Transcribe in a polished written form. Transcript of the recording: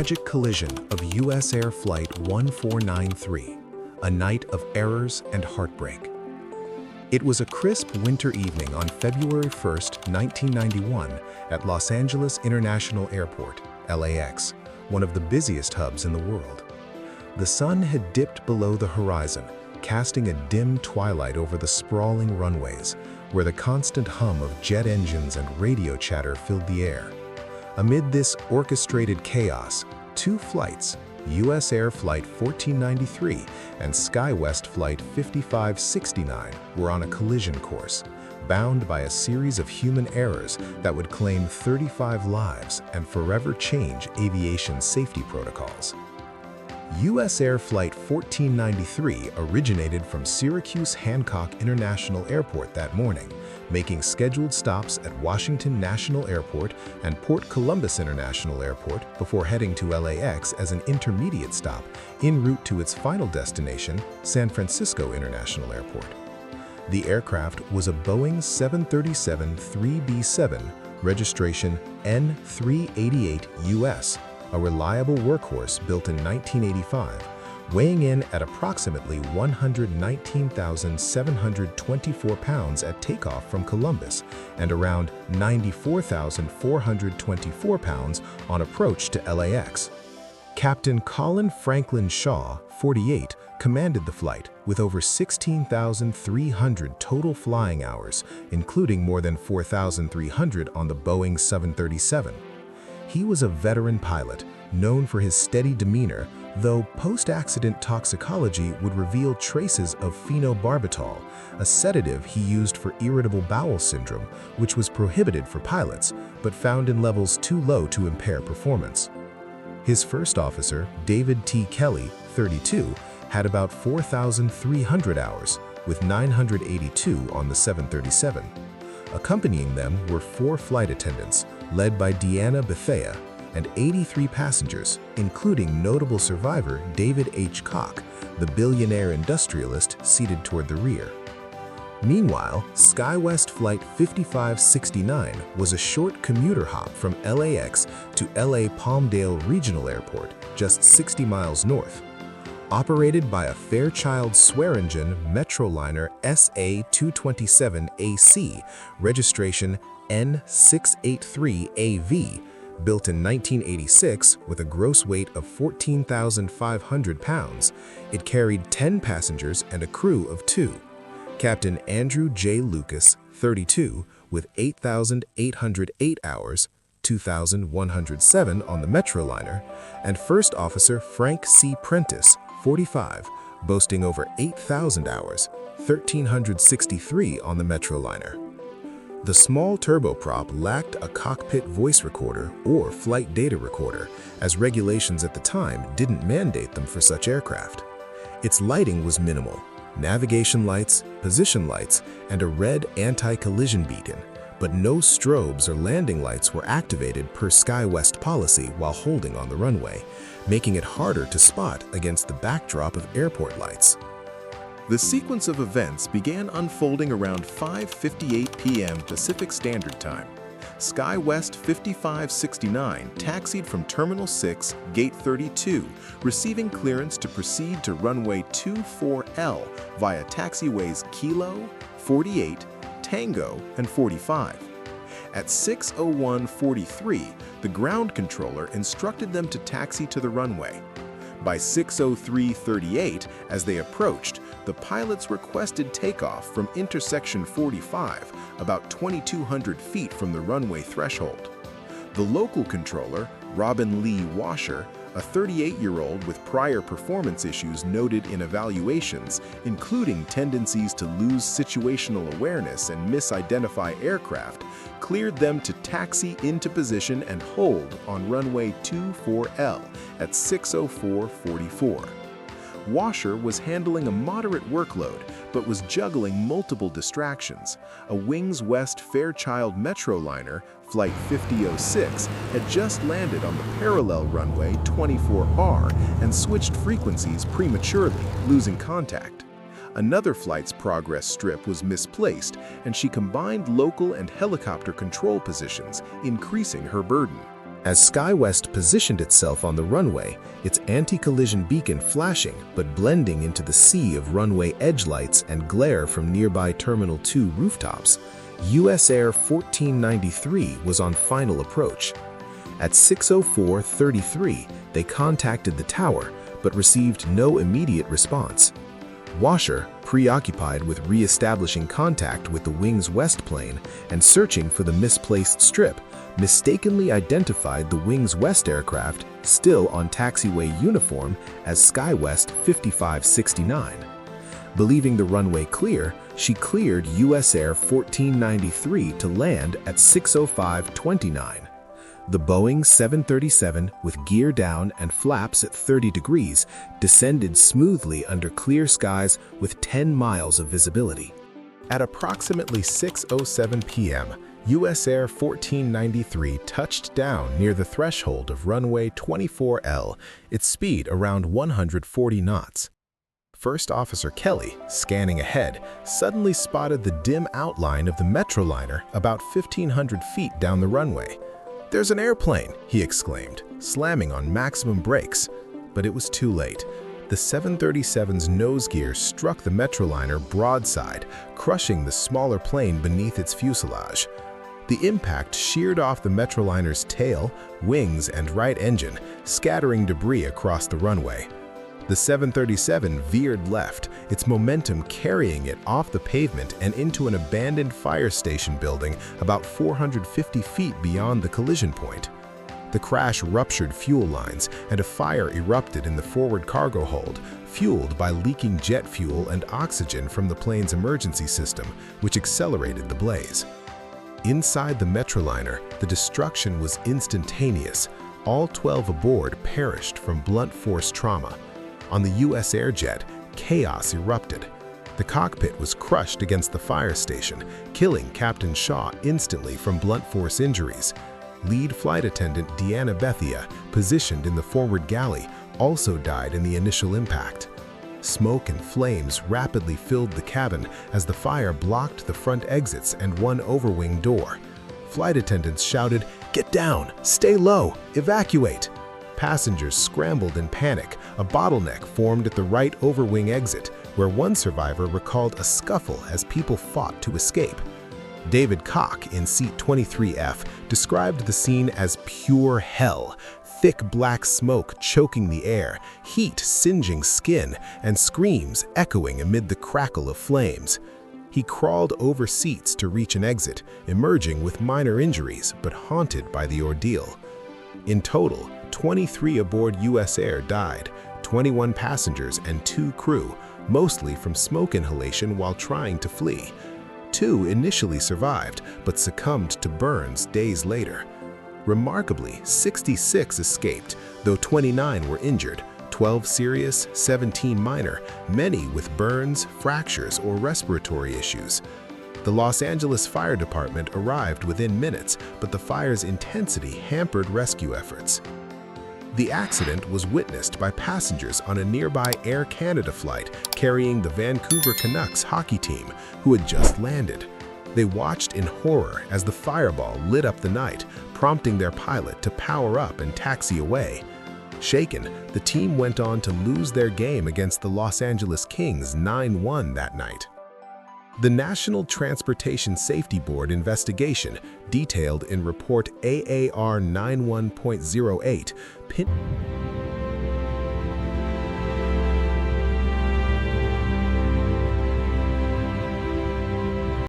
tragic collision of USAir Flight 1493, a night of errors and heartbreak. It was a crisp winter evening on February 1, 1991, at Los Angeles International Airport, LAX, one of the busiest hubs in the world. The sun had dipped below the horizon, casting a dim twilight over the sprawling runways, where the constant hum of jet engines and radio chatter filled the air. Amid this orchestrated chaos, two flights, USAir Flight 1493 and SkyWest Flight 5569, were on a collision course, bound by a series of human errors that would claim 35 lives and forever change aviation safety protocols. USAir Flight 1493 originated from Syracuse Hancock International Airport that morning, making scheduled stops at Washington National Airport and Port Columbus International Airport before heading to LAX as an intermediate stop en route to its final destination, San Francisco International Airport. The aircraft was a Boeing 737-3B7, registration N388US, a reliable workhorse built in 1985, weighing in at approximately 119,724 pounds at takeoff from Columbus and around 94,424 pounds on approach to LAX. Captain Colin Franklin Shaw, 48, commanded the flight with over 16,300 total flying hours, including more than 4,300 on the Boeing 737. He was a veteran pilot, known for his steady demeanor, though post-accident toxicology would reveal traces of phenobarbital, a sedative he used for irritable bowel syndrome, which was prohibited for pilots, but found in levels too low to impair performance. His first officer, David T. Kelly, 32, had about 4,300 hours, with 982 on the 737. Accompanying them were 4 flight attendants, led by Deanna Bethea, and 83 passengers, including notable survivor David H. Koch, the billionaire industrialist seated toward the rear. Meanwhile, SkyWest Flight 5569 was a short commuter hop from LAX to LA Palmdale Regional Airport, just 60 miles north. Operated by a Fairchild Swearingen Metroliner SA-227AC, registration N683AV, built in 1986 with a gross weight of 14,500 pounds, it carried 10 passengers and a crew of 2. Captain Andrew J. Lucas, 32, with 8,808 hours, 2,107 on the Metroliner, and First Officer Frank C. Prentice, 45, boasting over 8,000 hours, 1,363 on the Metroliner. The small turboprop lacked a cockpit voice recorder or flight data recorder, as regulations at the time didn't mandate them for such aircraft. Its lighting was minimal: navigation lights, position lights, and a red anti-collision beacon, but no strobes or landing lights were activated per SkyWest policy while holding on the runway, making it harder to spot against the backdrop of airport lights. The sequence of events began unfolding around 5:58 p.m. Pacific Standard Time. SkyWest 5569 taxied from Terminal 6, Gate 32, receiving clearance to proceed to runway 24L via taxiways Kilo, 48, Tango, and 45. At 6:01:43, the ground controller instructed them to taxi to the runway. By 6:03:38, as they approached, the pilots requested takeoff from intersection 45, about 2,200 feet from the runway threshold. The local controller, Robin Wascher, a 38-year-old with prior performance issues noted in evaluations, including tendencies to lose situational awareness and misidentify aircraft, cleared them to taxi into position and hold on runway 24L at 6:04:44. Wascher was handling a moderate workload, but was juggling multiple distractions. A Wings West Fairchild Metroliner, Flight 5006, had just landed on the parallel runway 24R and switched frequencies prematurely, losing contact. Another flight's progress strip was misplaced, and she combined local and helicopter control positions, increasing her burden. As SkyWest positioned itself on the runway, its anti-collision beacon flashing but blending into the sea of runway edge lights and glare from nearby Terminal 2 rooftops, USAir 1493 was on final approach. At 6:04:33, they contacted the tower but received no immediate response. Wascher, preoccupied with re-establishing contact with the wing's west plane and searching for the misplaced strip, mistakenly identified the wing's west aircraft, still on taxiway uniform, as SkyWest 5569. Believing the runway clear, she cleared USAir 1493 to land at 6:05:29. The Boeing 737, with gear down and flaps at 30 degrees, descended smoothly under clear skies with 10 miles of visibility. At approximately 6:07 p.m., USAir 1493 touched down near the threshold of runway 24L, its speed around 140 knots. First Officer Kelly, scanning ahead, suddenly spotted the dim outline of the Metroliner about 1,500 feet down the runway. "There's an airplane!" he exclaimed, slamming on maximum brakes. But it was too late. The 737's nose gear struck the Metroliner broadside, crushing the smaller plane beneath its fuselage. The impact sheared off the Metroliner's tail, wings, and right engine, scattering debris across the runway. The 737 veered left, its momentum carrying it off the pavement and into an abandoned fire station building about 450 feet beyond the collision point. The crash ruptured fuel lines, and a fire erupted in the forward cargo hold, fueled by leaking jet fuel and oxygen from the plane's emergency system, which accelerated the blaze. Inside the Metroliner, the destruction was instantaneous. All 12 aboard perished from blunt force trauma. On the USAir jet, chaos erupted. The cockpit was crushed against the fire station, killing Captain Shaw instantly from blunt force injuries. Lead flight attendant Deanna Bethia, positioned in the forward galley, also died in the initial impact. Smoke and flames rapidly filled the cabin as the fire blocked the front exits and one overwing door. Flight attendants shouted, "Get down! Stay low! Evacuate!" Passengers scrambled in panic. A bottleneck formed at the right overwing exit, where one survivor recalled a scuffle as people fought to escape. David Koch, in seat 23F, described the scene as pure hell, thick black smoke choking the air, heat singeing skin, and screams echoing amid the crackle of flames. He crawled over seats to reach an exit, emerging with minor injuries but haunted by the ordeal. In total, 23 aboard USAir died, 21 passengers and 2 crew, mostly from smoke inhalation while trying to flee. 2 initially survived, but succumbed to burns days later. Remarkably, 66 escaped, though 29 were injured, 12 serious, 17 minor, many with burns, fractures, or respiratory issues. The Los Angeles Fire Department arrived within minutes, but the fire's intensity hampered rescue efforts. The accident was witnessed by passengers on a nearby Air Canada flight carrying the Vancouver Canucks hockey team, who had just landed. They watched in horror as the fireball lit up the night, prompting their pilot to power up and taxi away. Shaken, the team went on to lose their game against the Los Angeles Kings 9-1 that night. The National Transportation Safety Board investigation, detailed in Report AAR 91.08,